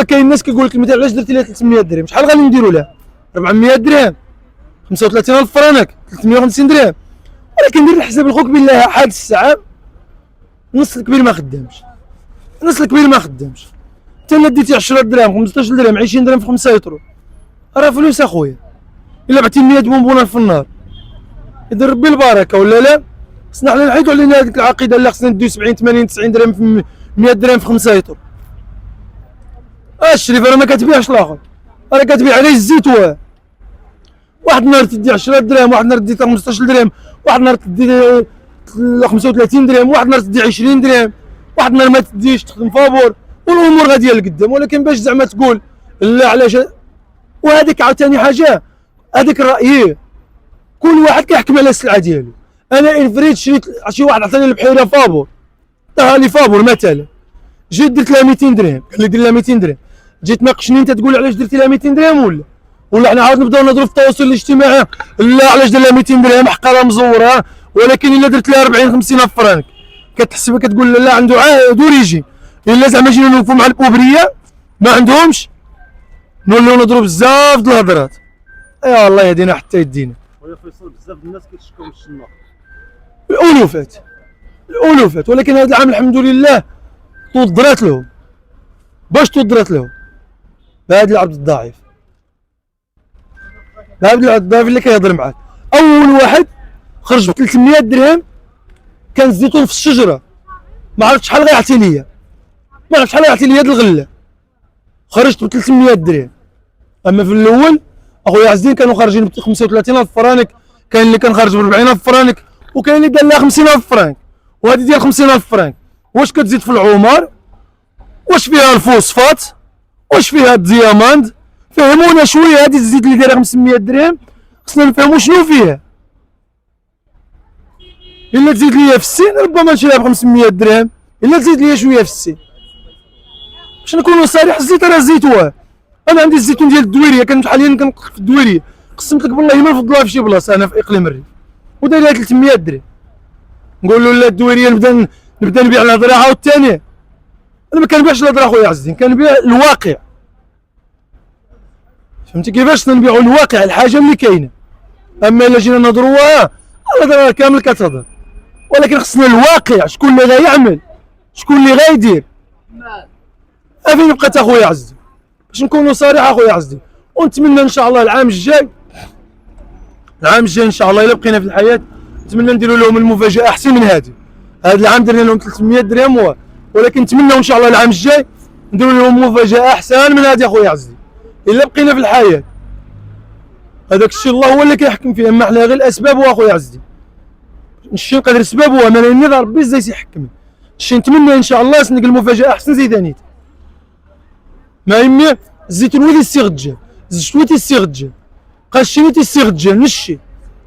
كاين الناس كيقول لك مثلا علاش درتي لها 300 درهم، شحال غادي نديروا لها؟ 400 درهم، 35000 فرانك، 350 درهم. ولكن دير الحساب لخوك بالله حاد الساعه النص الكبير ما خدامش، النص الكبير ما خدامش. انت الا ديتي 10 دراهم 15 درهم 20 درهم في 5 يطرو راه فلوس اخويا. الا بعتي 100 بونبونه في النهار يدير ربي البركه ولا لا؟ خصنا حنا نحيدو علينا هذيك العقيده اللي خصنا نديو 70 80 90 درهم في 100 درهم في 5 يطرو. الشريف راه ما كتبيعش الاخر، راه كتبيع عليه الزيت. واحد النهار تدي 10 درهم، واحد النهار تدي 15 درهم، واحد النهار تدي 35 درهم، واحد النهار تدي 20 درهم، واحد النهار ما تديش تخدم فابور، والامور غاديه لقدام. ولكن باش زعما تقول لا علاش، وهذيك عاوتاني حاجه، هذيك الراي كل واحد كيحكم على السلعه ديالو. انا ان فريد شريت شي واحد عطاني البحيره فابور، عطاها لي فابور مثلا، جيت درت لها 200 درهم، قال لي دير لها 200 درهم، جيت ناقشني انت تقول علاش درتي لها 200 درهم ولا حنا عاود نبداو نهضروا في التواصل الاجتماعي لا علاش دار لها 200 درهم حقا راه مزوره. ولكن الا درت لها 40 50 الف فرانك كتحسب كتقول لا عنده عائد وريجي. الا زعما جينا نوقفوا مع الاوبريه ما عندهمش نوليو نضرب بزاف د الهضرات. يا الله يهدينا حتى يدينا. خويا فيصل بزاف الناس كيتشكاو من الشناق، الالوفات. ولكن هذا العام الحمد لله تودرات لهم. باش تودرات لهم بهذا العبد الضعيف، بهذا العبد الضعيف اللي كيهضر معاك. اول واحد خرج ب 300 درهم كان الزيتون في الشجره، ما عرفتش شحال غيعطي ليا، ما عرفتش شحال غيعطي ليا هاد الغله، خرجت ب 300 درهم. اما في الاول اخويا عزين كانوا خارجين ب 35000 فرانك، كاين اللي كان خارج ب 40000 فرانك، وكاين اللي دار لها 50000 فرانك. وهذه ديال 50000 فرانك واش كتزيد في العمر؟ واش فيها الفوسفات؟ واش فيها الدياماند؟ فهمونا شويه. هذه الزيت اللي دايره 500 درهم خصنا نفهموا شنو فيها. الا تزيد ليا في السن ربما نشريها ب 500 درهم، الا تزيد ليا شويه في السن. باش نكونوا صريح الزيت راه زيت واه. انا عندي الزيتون ديال الدويريه، كنت حاليا كنوقف في الدويريه، قسمت لك بالله ما نفضلها في شي بلاصه انا في اقليم الريف، ودايرها 300 درهم. نقول له لا الدويريه نبدا نبيع الهضره عاوتاني. انا ما كنبيعش الهضره اخويا عز الدين، كنبيع الواقع. فهمتي كيفاش؟ نبيعوا الواقع، الحاجه اللي كاينه. اما الا جينا نهضروا الهضره كامل كتهضر، ولكن خصنا الواقع. شكون اللي غيعمل؟ شكون اللي غيدير؟ فين بقات اخويا عز الدين؟ باش نكونوا صريح اخويا عز الدين. ونتمنى ان شاء الله العام الجاي ان شاء الله الا بقينا في الحياه نتمنى نديروا لهم المفاجاه احسن من هذه. هذا العام درنا لهم 300 درهم، ولكن نتمنى ان شاء الله العام الجاي نديروا لهم مفاجاه احسن من هذه اخويا عز الدين. الا بقينا في الحياه هذاك الشيء الله هو اللي كيحكم فيه، اما حنا غير الاسباب واخويا عز الدين. الشيء نقدر السبب هو ما نظر ربي ازاي سيحكم. الشيء نتمنى ان شاء الله نلقى المفاجاه احسن زيدانيت. ما يمي الزيتون ولي السيغجه، زجتويتي السيغجه، قشريتي السيغجه، نشي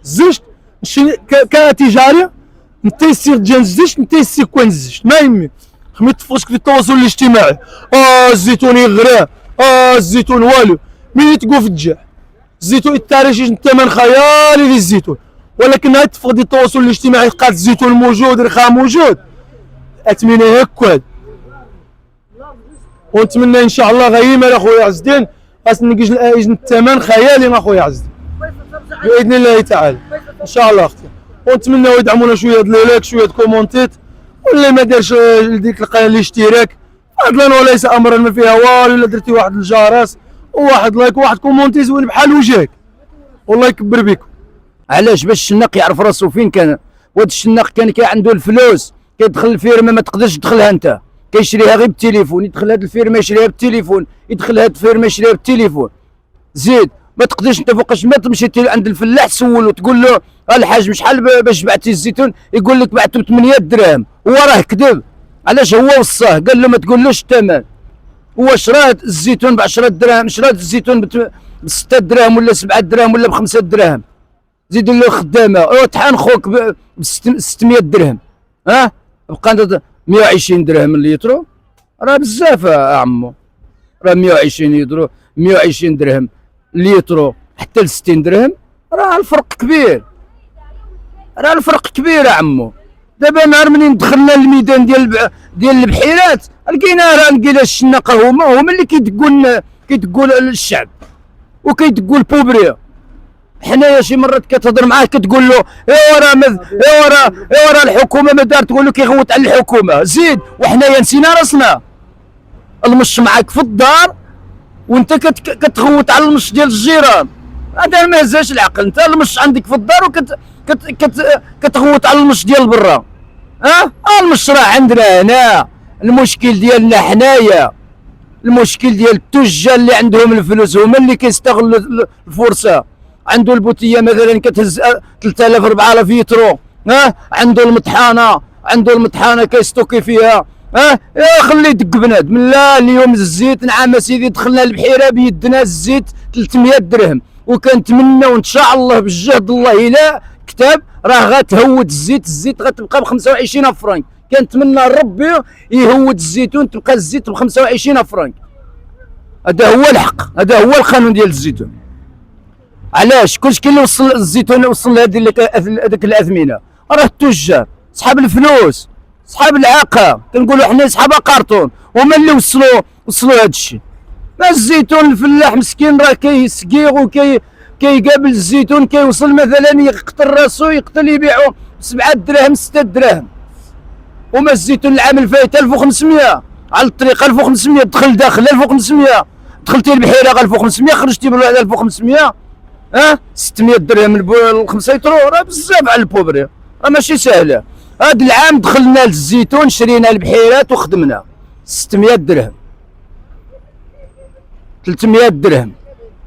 زجت نشي كتجاري نتا السيغجه نزجت نتا السيكوان نزجت. ما يمي خميت تفرجك في التواصل الاجتماعي الزيتون يغرى، الزيتون والو. ملي تقول في الجاع الزيتون التاريخي الثمن خيالي للزيتون، ولكن هاي تفقد التواصل الاجتماعي لقات الزيتون موجود، رخاء موجود، اثمنه هكا. ونتمنى ان شاء الله غيما اخويا عز الدين خاصنا نلقى الائج الثمن خيالي اخويا عز الدين باذن الله تعالى ان شاء الله اختي. ونتمناو يدعمونا شويه د لايك شويه د كومونتيت، واللي ما دارش ديك الاشتراك فضلا وليس امرا ما فيها والو. الا درتي واحد الجرس وواحد لايك وواحد كومونتي زوين بحال وجهك والله يكبر بكم. علاش؟ باش الشناق يعرف راسو فين كان. وهذا الشناق كان عنده الفلوس كيدخل الفيرما ما تقدرش تدخلها انت، كيشريها غير بالتليفون، يدخل هاد الفيرما يشريها بالتليفون، يدخل هاد الفيرما يشريها بالتليفون. زيد ما تقدرش انت فوقاش ما تمشي عند الفلاح تسولو تقول له الحاج شحال باش بعتي الزيتون، يقول لك بعته ب 8 دراهم، هو راه كذب. علاش؟ هو وصاه قال له ما تقولوش الثمن. هو شرا الزيتون ب 10 دراهم، شرا الزيتون ب 6 دراهم ولا 7 دراهم ولا ب 5 دراهم. زيد له خدامه طحان خوك ب 600 درهم، بقى 120 درهم الليترو، راه بزاف عمو. راه 120 درهم ليترو حتى ل 60 درهم، راه الفرق كبير، راه الفرق كبير عمو. دابا نهار منين دخلنا الميدان ديال البحيرات لقينا الشناقه هما اللي كيدقوا للشعب وكيدقوا البوبريه. حنايا شي مرات كتهضر معاه كتقول له ايوا راه الحكومه ما دارت، تقول له كيغوت على الحكومه زيد، وحنايا نسينا راسنا. المش معاك في الدار وانت كتغوت على المش ديال الجيران، هذا ما هزاش العقل. انت المش عندك في الدار كتغوت على المش ديال برا. المش راه عندنا هنا، المشكل ديالنا حنايا، المشكل ديال التجار اللي عندهم الفلوس هما اللي كيستغلوا الفرصه. عنده البوتيه مثلا كتهز 3000 4000 يترو، عنده المطحانه كيستوكي فيها، خليه يدق بنادم. لا اليوم الزيت نعم سيدي دخلنا البحيره بيدنا الزيت 300 درهم، وكنتمنى وان شاء الله بجهد الله الا كتاب راه غتهود الزيت غتبقى ب 25 فرانك. كنتمنى ربي يهود الزيتون تبقى الزيت ب 25 فرانك. هذا هو الحق، هذا هو القانون ديال الزيتون. علاش كلشي اللي وصل الزيتون وصل لهذيك الاثمنه؟ راه التجار صحاب الفلوس، صحاب العاقه، كنقولوا حنا صحاب قارطون، هما اللي وصلوا هذا الشيء. الزيتون الفلاح مسكين راه كيسقيغ كيقابل الزيتون كيوصل مثلا يقتل راسو يقتل يبيعو 7 دراهم 6 دراهم. وما الزيتون العام الفايت 1500 على الطريق، 1500 دخل داخل 1500، دخلتي البحيره 1500 خرجتي من 1500، 600 درهم الخمسه يترو، راه بزاف على البوبري، راه ماشي سهله. هذا العام دخلنا للزيتون شرينا البحيرات وخدمنا 600 درهم 300 درهم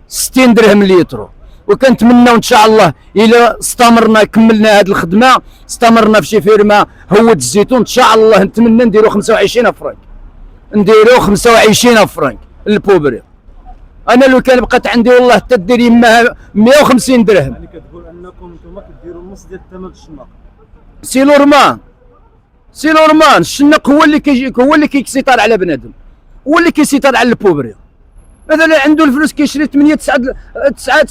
60 درهم الليترو. وكنتمنى ان شاء الله الى استمرنا كملنا هذه الخدمه، استمرنا في شي فيرما هود الزيتون ان شاء الله نتمنى نديرو 25 فرانك، نديرو 25 فرانك للبوبري. انا لو كان بقات عندي والله حتى دير يماها 150 درهم. يعني كتقول انكم نتوما كديروا النص ديال الثمن الشناق. سي نورمال الشنق هو اللي كيسيطر على بنادم، هو اللي كيسيطر على البوبري. مثلا عنده الفلوس كيشري 8 9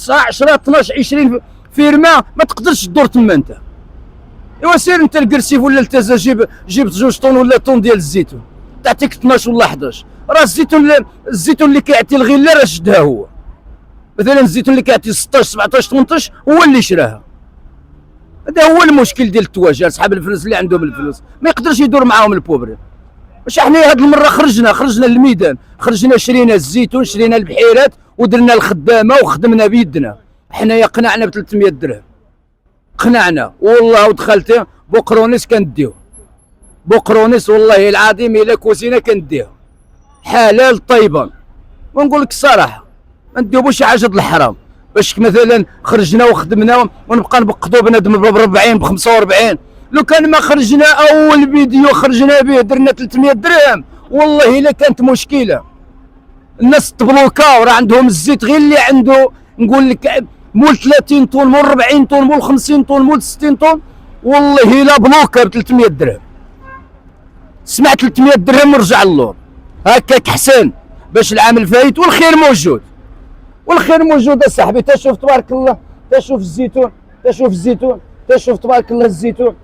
10 12 20 فيرما، ما تقدرش تدور تما انت. ايوا سير انت الكرسيف ولا التازا جيب 2 طون ولا طون ديال الزيتون تعطيك 12 ولا 11. راه الزيتون اللي كيعطي الغله راه شدها هو. مثلا الزيتون اللي كيعطي 16 17 18 هو اللي شراها. هذا هو المشكل ديال التواجر، صحاب الفلوس اللي عندهم الفلوس ما يقدرش يدور معاهم البوبري. واش حنا هاد المره خرجنا للميدان، شرينا الزيتون، شرينا البحيرات ودرنا الخدامه وخدمنا بيدنا. حنايا قنعنا ب 300 درهم، قنعنا والله. ودخلت بوقرونيس كنديو بوقرونيس والله العظيم الا كوزينه كنديها حلال طيبا. ونقول لك الصراحه ما نديو شي حاجه د الحرام، باش مثلا خرجنا وخدمنا ونبقى نبقدو بنادم ب 40 ب 45. لو كان ما خرجنا اول فيديو خرجنا به درنا 300 درهم والله الا كانت مشكله. الناس تبلوكاو، راه عندهم الزيت غير اللي عنده نقول لك مول 30 طن مول 40 طن مول 50 طن مول 60 طن والله الا بلوكا ب 300 درهم. سمعت 300 درهم ورجع اللور. هكاك حسن باش العام الفايت والخير موجود، والخير موجود اصاحبي. تشوف تبارك الله، تشوف الزيتون، تشوف تبارك الله الزيتون.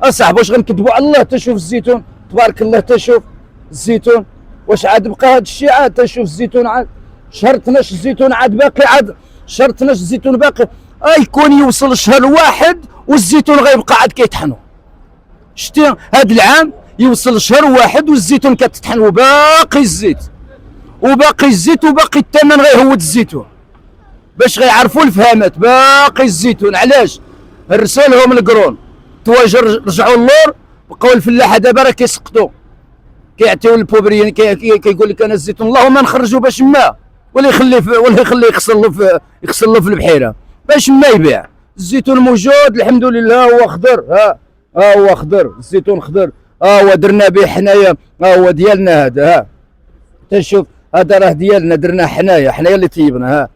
اصاحبي واش غنكذبوا على الله؟ تشوف الزيتون تبارك الله، تشوف الزيتون. واش عاد بقى هذا الشيء؟ عاد تشوف الزيتون، عاد شهر 12 الزيتون عاد باقي، عاد شهر 12 الزيتون باقي. يكون يوصل شهر واحد والزيتون غيبقى عاد كيطحنوا. شتي هذا العام يوصل شهر واحد والزيتون كتطحن وباقي الزيت وباقي الثمن غيهود الزيتون باش غيعرفوا الفهامات. باقي الزيتون علاش؟ رسالهم القرون تواجر رجعوا اللور، بقاو الفلاحه دابا راه كيسقطوا كيعطيو البوبريين كيقول لك انا الزيتون اللهم نخرجوا باش ما ولا يخلي يخسر له في البحيره باش ما يبيع. الزيتون موجود الحمد لله، هو خضر. هو خضر الزيتون خضر، هو درنا به حنايا، هو ديالنا هذا. تشوف هذا راه ديالنا درناه حنايا اللي طيبنا.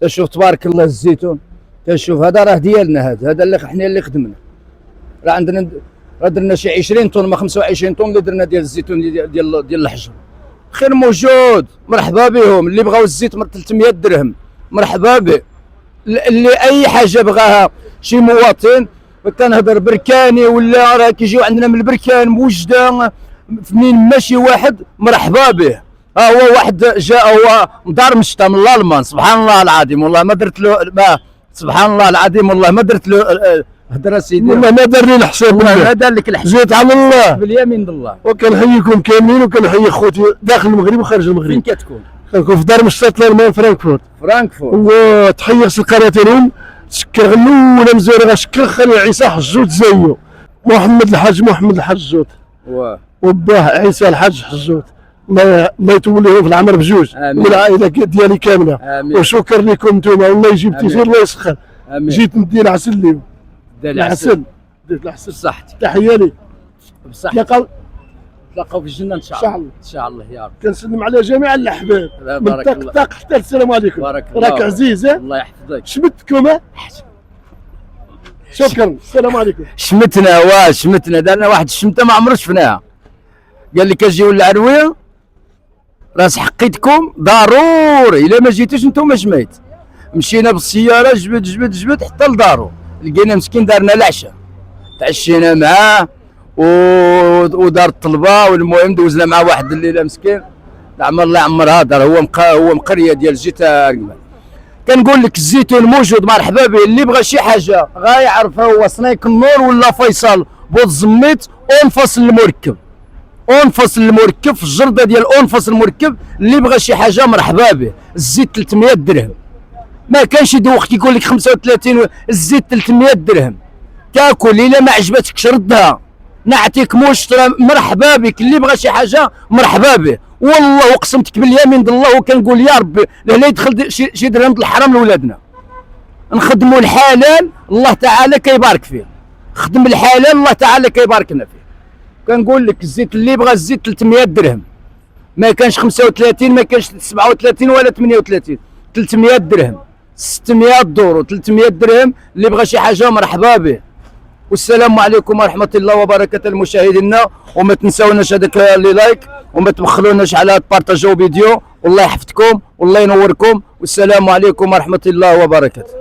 تشوف تبارك الله الزيتون، تشوف هذا راه ديالنا، هذا اللي حنا اللي خدمنا. راه عندنا درنا شي 20 طن ما 25 طن اللي درنا ديال الزيتون ديال الحجر. خير موجود، مرحبا بهم. اللي بغاو الزيت 300 درهم مرحبا به. اللي اي حاجه بغاها شي مواطن كنهضر بركاني ولا راه كيجيو عندنا من البركان موجده منين ماشي واحد مرحبا به. ها هو واحد جاء هو دار مشتا من الالمان، سبحان الله العظيم والله ما درت له ما، سبحان الله العظيم والله ما درت له هدره سيدي، والله ما دار لي الحساب ما بالله. دار لك الحساب جيت على الله باليمين الله. وكنحييكم كاملين وكنحيي خوتي داخل المغرب وخارج المغرب. فين كتكون؟ كنكون في دار مشتات الالمان فرانكفورت. فرانكفورت. وتحية القناتين شكر غنونا مزوري شكر خليل عيسى حجوت زيو، محمد الحاج الحجوت وباه عيسى الحاج حجوت، الله يطول في العمر بجوج والعائله ديالي كامله. آمين. وشكر لكم نتوما والله يجيب تيسير الله يسخر. جيت ندي العسل اليوم العسل درت العسل بصحتك. تحيه لي بصحتك. نتلاقاو في الجنه ان شاء الله. ان شاء الله يا رب. كنسلم على جميع الاحباب من طق حتى السلام عليكم. بارك الله. راك عزيز. الله يحفظك. شمتكم. شكرا السلام عليكم. شمتنا شمتنا دارنا واحد الشمته ما عمرنا شفناها. قال لك اجيو العرويه راس حقيتكم ضروري، الا ما جيتوش نتوما جميت. مشينا بالسياره جبد حتى لدارو، لقينا مسكين دارنا العشاء، تعشينا معاه ودار الطلبه، والمهم دوزنا مع واحد الليله مسكين عمر الله يعمر هذا هو مقريه ديال الجيتا رقمه. كنقول لك الزيتون موجود مرحبا به، اللي بغى شي حاجه غايعرف هو صنايك النور ولا فيصل بود الزميت اونفصل المركب، اونفصل المركب في الجرده ديال اونفصل المركب، اللي بغى شي حاجه مرحبا به. الزيت 300 درهم، ما كانش يدوخ يقول لك 35، الزيت 300 درهم تاكل، الا ما عجبتكش ردها نعطيك مشترى مرحبا بك، اللي بغى شي حاجه مرحبا به. والله اقسمتك باليمين الله وكنقول يا ربي لا يدخل شي درهم الحرام لولادنا. نخدموا الحلال الله تعالى كيبارك فيه، خدم الحلال الله تعالى كيباركنا فيه. كنقول لك الزيت اللي بغى الزيت 300 درهم، ما كانش 35 ما كانش 37 ولا 38، 300 درهم 600 دورو 300 درهم، اللي بغى شي حاجه مرحبا به. والسلام عليكم ورحمه الله وبركاته المشاهدين، وما تنساوناش هذاك اللي لايك، وما تبخلوناش على تبارطاجيو فيديو، والله يحفظكم والله ينوركم، والسلام عليكم ورحمه الله وبركاته.